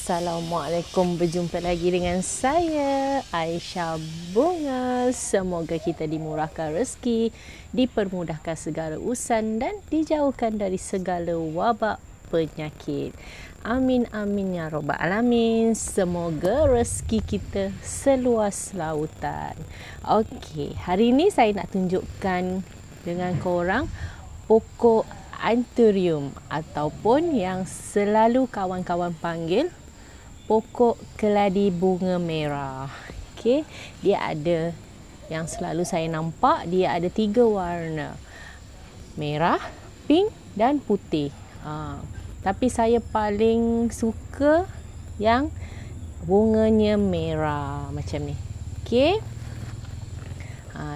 Assalamualaikum, berjumpa lagi dengan saya Aisyah Bunga. Semoga kita dimurahkan rezeki, dipermudahkan segala urusan dan dijauhkan dari segala wabak penyakit. Amin amin ya rabbal alamin. Semoga rezeki kita seluas lautan. Okey, hari ini saya nak tunjukkan dengan korang pokok anthurium ataupun yang selalu kawan-kawan panggil pokok keladi bunga merah. Okey, dia ada yang selalu saya nampak, dia ada 3 warna. Merah, pink dan putih. Tapi saya paling suka yang bunganya merah macam ni. Okey.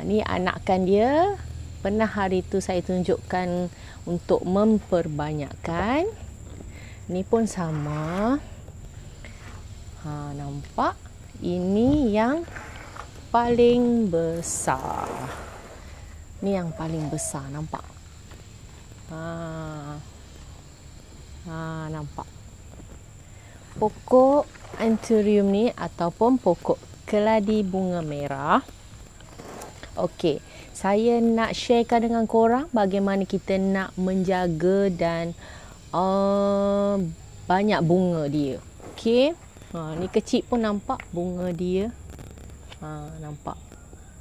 Ni anakan dia. Pernah hari tu saya tunjukkan untuk memperbanyakkan. Ni pun sama. Nampak? Ini yang paling besar. Ni yang paling besar, nampak? Nampak? Pokok anthurium ni ataupun pokok keladi bunga merah. Okey, saya nak sharekan dengan korang bagaimana kita nak menjaga dan banyak bunga dia. Okey. Ni kecil pun nampak bunga dia. Nampak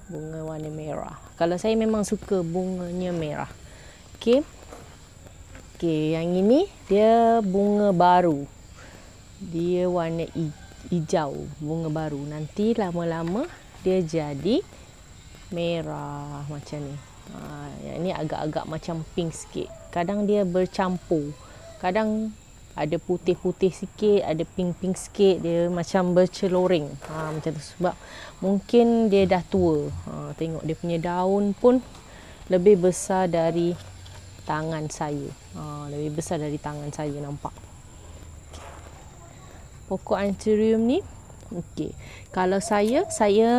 bunga warna merah. Kalau saya memang suka bunganya merah. Okey. Okey, yang ini dia bunga baru. Dia warna hijau, bunga baru. Nanti lama-lama dia jadi merah macam ni. Yang ni agak-agak macam pink sikit. Kadang dia bercampur. Kadang ada putih-putih sikit, ada pink-pink sikit. Dia macam berceloring. Macam tu sebab mungkin dia dah tua. Tengok dia punya daun pun lebih besar dari tangan saya. Lebih besar dari tangan saya, nampak. Pokok anthurium ni, okey. Kalau saya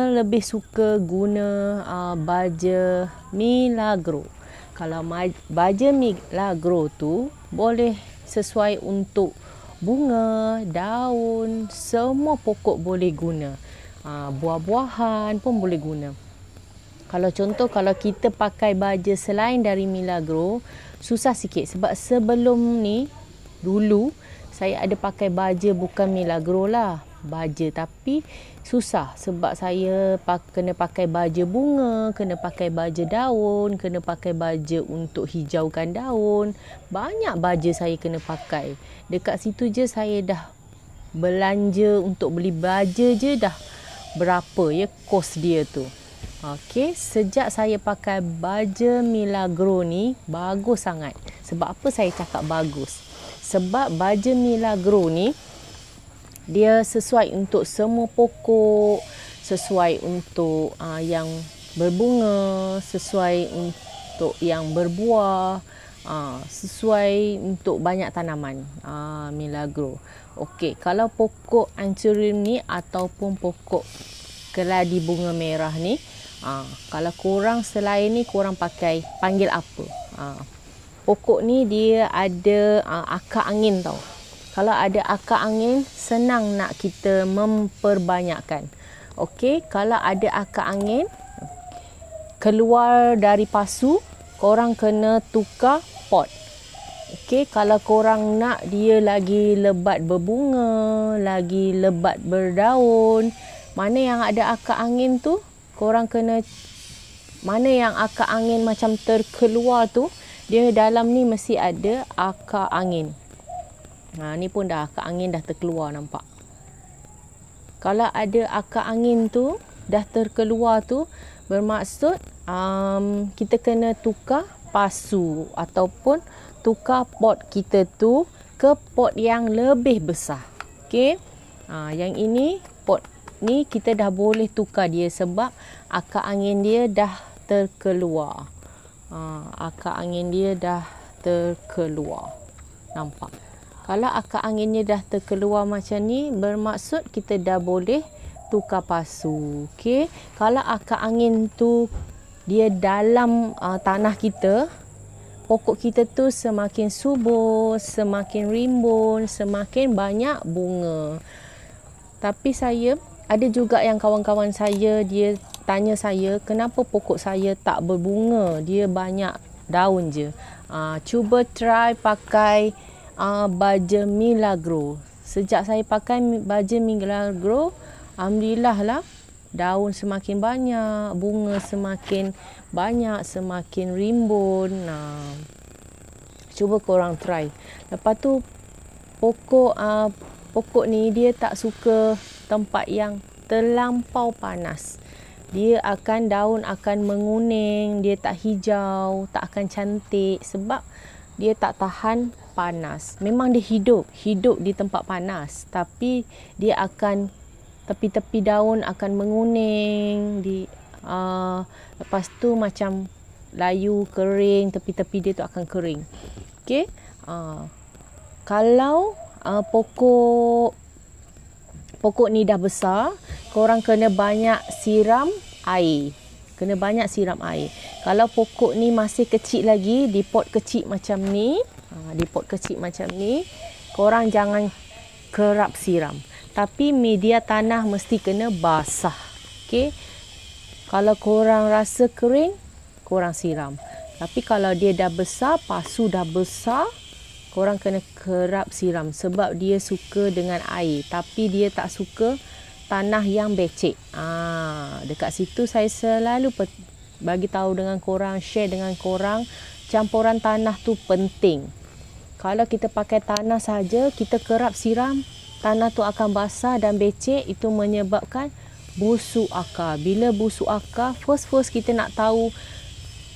lebih suka guna baja milagro. Kalau baja milagro tu boleh sesuai untuk bunga, daun, semua pokok boleh guna. Buah-buahan pun boleh guna. Kalau contoh, kalau kita pakai baja selain dari milagro, susah sikit. Sebab sebelum ni, dulu, saya ada pakai baja bukan milagro lah. Baja, tapi susah sebab saya kena pakai baja bunga, kena pakai baja daun, kena pakai baja untuk hijaukan daun. Banyak baja saya kena pakai. Dekat situ je saya dah belanja untuk beli baja je dah berapa ya kos dia tu. Okey, sejak saya pakai baja milagro ni bagus sangat. Sebab apa saya cakap bagus? Sebab baja milagro ni dia sesuai untuk semua pokok, sesuai untuk yang berbunga, sesuai untuk yang berbuah, sesuai untuk banyak tanaman. Milagro. Okey, kalau pokok anthurium ni ataupun pokok keladi bunga merah ni, kalau korang selain ni korang panggil apa? Pokok ni dia ada akar angin tau. Kalau ada akar angin, senang nak kita memperbanyakkan. Okey, kalau ada akar angin, keluar dari pasu, korang kena tukar pot. Okey, kalau korang nak dia lagi lebat berbunga, lagi lebat berdaun, mana yang ada akar angin tu, korang kena, mana yang akar angin macam terkeluar tu, dia dalam ni mesti ada akar angin. Ni pun dah akar angin dah terkeluar, nampak. Kalau ada akar angin tu dah terkeluar tu, bermaksud kita kena tukar pasu ataupun tukar pot kita tu ke pot yang lebih besar. Okey. Yang ini pot ni kita dah boleh tukar dia sebab akar angin dia dah terkeluar. Akar angin dia dah terkeluar. Nampak? Kalau akar anginnya dah terkeluar macam ni, bermaksud kita dah boleh tukar pasu. Okey. Kalau akar angin tu dia dalam tanah kita, pokok kita tu semakin subur, semakin rimbun, semakin banyak bunga. Tapi ada juga yang kawan-kawan saya, dia tanya saya, kenapa pokok saya tak berbunga, dia banyak daun je. Cuba try pakai baja Milagro. Sejak saya pakai baja Milagro, alhamdulillah lah, daun semakin banyak, bunga semakin banyak, semakin rimbun. Cuba korang try. Lepas tu pokok ni dia tak suka tempat yang terlampau panas. Daun akan menguning, dia tak hijau, tak akan cantik sebab dia tak tahan panas. Memang dia hidup di tempat panas, tapi dia akan tepi-tepi daun akan menguning, lepas tu macam layu kering, tepi-tepi dia tu akan kering. Okey. Kalau pokok ni dah besar, korang kena banyak siram air. Kalau pokok ni masih kecil lagi, di pot kecil macam ni, korang jangan kerap siram. Tapi media tanah mesti kena basah. Okey. Kalau korang rasa kering, korang siram. Tapi kalau dia dah besar, pasu dah besar, korang kena kerap siram sebab dia suka dengan air, tapi dia tak suka tanah yang becek. Dekat situ saya selalu bagi tahu dengan korang, share dengan korang, campuran tanah tu penting. Kalau kita pakai tanah saja, kita kerap siram, tanah tu akan basah dan becek, itu menyebabkan busuk akar. Bila busuk akar, first kita nak tahu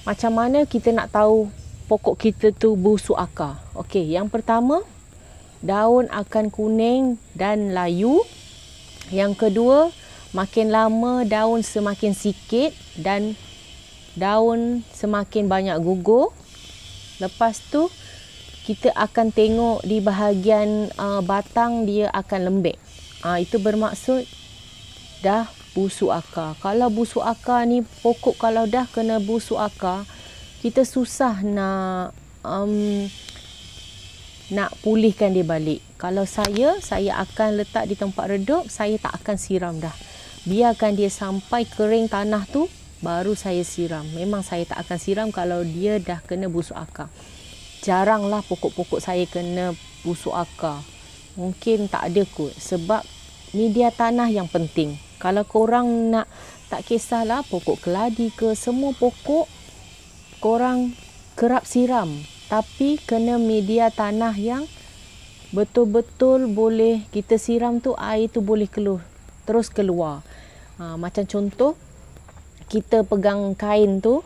macam mana kita nak tahu pokok kita tu busuk akar. Okey, yang pertama, daun akan kuning dan layu. Yang kedua, makin lama daun semakin sikit dan daun semakin banyak gugur. Lepas tu, kita akan tengok di bahagian batang dia akan lembek. Itu bermaksud dah busuk akar. Kalau busuk akar ni, pokok kalau dah kena busuk akar, kita susah nak pulihkan dia balik. Kalau saya akan letak di tempat redup, saya tak akan siram dah. Biarkan dia sampai kering tanah tu, baru saya siram. Memang saya tak akan siram kalau dia dah kena busuk akar. Jaranglah pokok-pokok saya kena busuk akar. Mungkin tak ada kot, sebab media tanah yang penting. Kalau korang nak, tak kisahlah pokok keladi ke, semua pokok korang kerap siram, tapi kena media tanah yang betul-betul boleh kita siram tu, air tu boleh terus keluar. Macam contoh, kita pegang kain tu,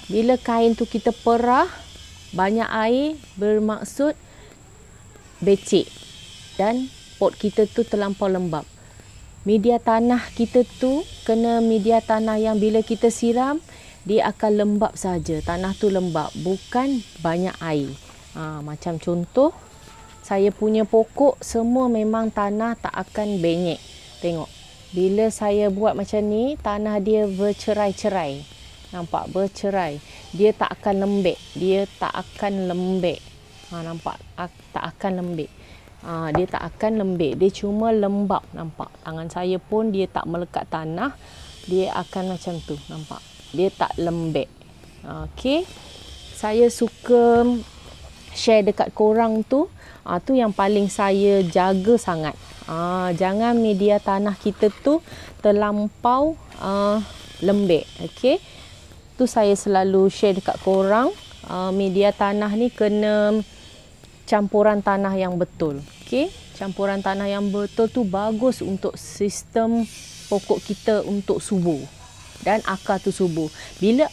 bila kain tu kita perah banyak air, bermaksud becek dan pot kita tu terlampau lembab. Media tanah kita tu kena media tanah yang bila kita siram, dia akan lembab saja. Tanah tu lembab, bukan banyak air. Macam contoh, saya punya pokok semua memang tanah tak akan benyek. Tengok, bila saya buat macam ni, tanah dia bercerai-cerai. Nampak? Bercerai. Dia tak akan lembek. Nampak? Tak akan lembek. Dia tak akan lembek. Dia cuma lembab. Nampak? Tangan saya pun dia tak melekat tanah. Dia akan macam tu. Nampak? Dia tak lembek. Okey. Saya suka share dekat korang tu. Tu yang paling saya jaga sangat. Jangan media tanah kita tu terlampau lembek. Okey. Tu saya selalu share dekat korang. Media tanah ni kena campuran tanah yang betul. Okey. Campuran tanah yang betul tu bagus untuk sistem pokok kita untuk subur dan akar tu subur. Bila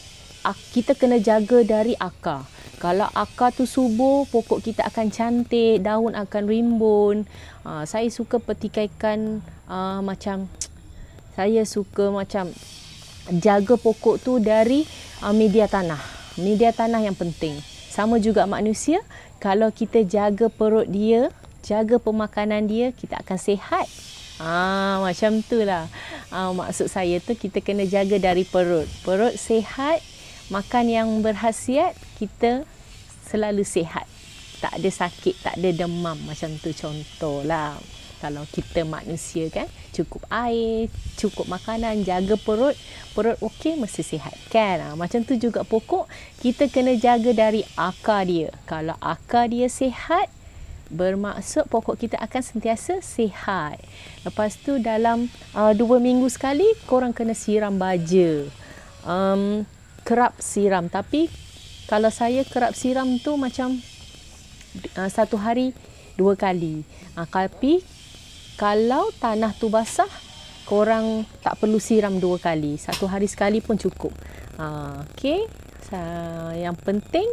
kita kena jaga dari akar. Kalau akar tu subur, pokok kita akan cantik, daun akan rimbun. Saya suka petikaikan saya suka jaga pokok tu dari media tanah. Media tanah yang penting. Sama juga manusia, kalau kita jaga perut dia, jaga pemakanan dia, kita akan sihat. Macam tu lah. Maksud saya tu, kita kena jaga dari perut. Perut sihat, makan yang berkhasiat, kita selalu sihat. Tak ada sakit, tak ada demam macam tu contohlah. Kalau kita manusia kan, cukup air, cukup makanan, jaga perut okey mesti sihat kan. Macam tu juga pokok, kita kena jaga dari akar dia. Kalau akar dia sihat, bermaksud pokok kita akan sentiasa sihat. Lepas tu dalam 2 minggu sekali korang kena siram baja. Kerap siram, tapi kalau saya kerap siram tu macam 1 hari 2 kali. Tapi kalau tanah tu basah, korang tak perlu siram 2 kali. 1 hari sekali pun cukup. Okey. Yang penting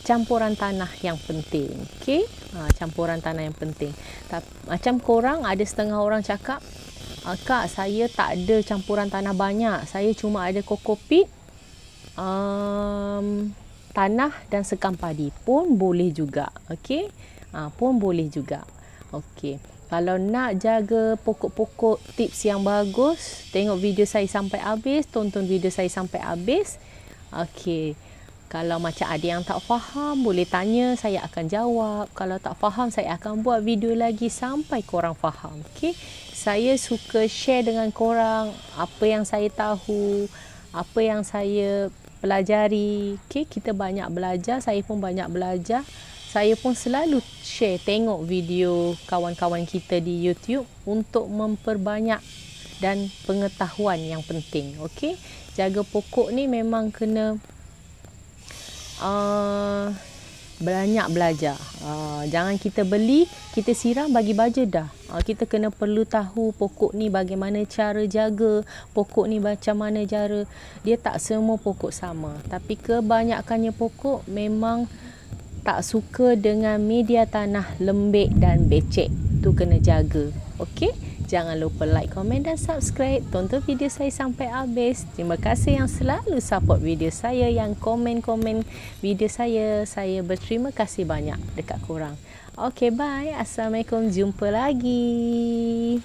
campuran tanah yang penting. Okey. Campuran tanah yang penting. Macam korang ada setengah orang cakap, Kak, saya tak ada campuran tanah banyak. Saya cuma ada kokopit, tanah dan sekam padi. Pun boleh juga. Okey. Pun boleh juga. Okey. Kalau nak jaga pokok-pokok tips yang bagus, tengok video saya sampai habis, tonton video saya sampai habis. Okey. Kalau macam ada yang tak faham, boleh tanya, saya akan jawab. Kalau tak faham, saya akan buat video lagi sampai korang faham. Okey. Saya suka share dengan korang apa yang saya tahu, apa yang saya pelajari. Okey, kita banyak belajar, saya pun banyak belajar. Saya pun selalu share, tengok video kawan-kawan kita di YouTube untuk memperbanyak dan pengetahuan yang penting. Okey, jaga pokok ni memang kena banyak belajar. Jangan kita beli, kita siram bagi baja dah. Kita kena perlu tahu pokok ni bagaimana cara jaga, pokok ni macam mana cara. Dia tak semua pokok sama, tapi kebanyakannya pokok memang tak suka dengan media tanah lembik dan becek. Tu kena jaga. Okey? Jangan lupa like, komen dan subscribe. Tonton video saya sampai habis. Terima kasih yang selalu support video saya, yang komen-komen video saya. Saya berterima kasih banyak dekat korang. Okey, bye. Assalamualaikum. Jumpa lagi.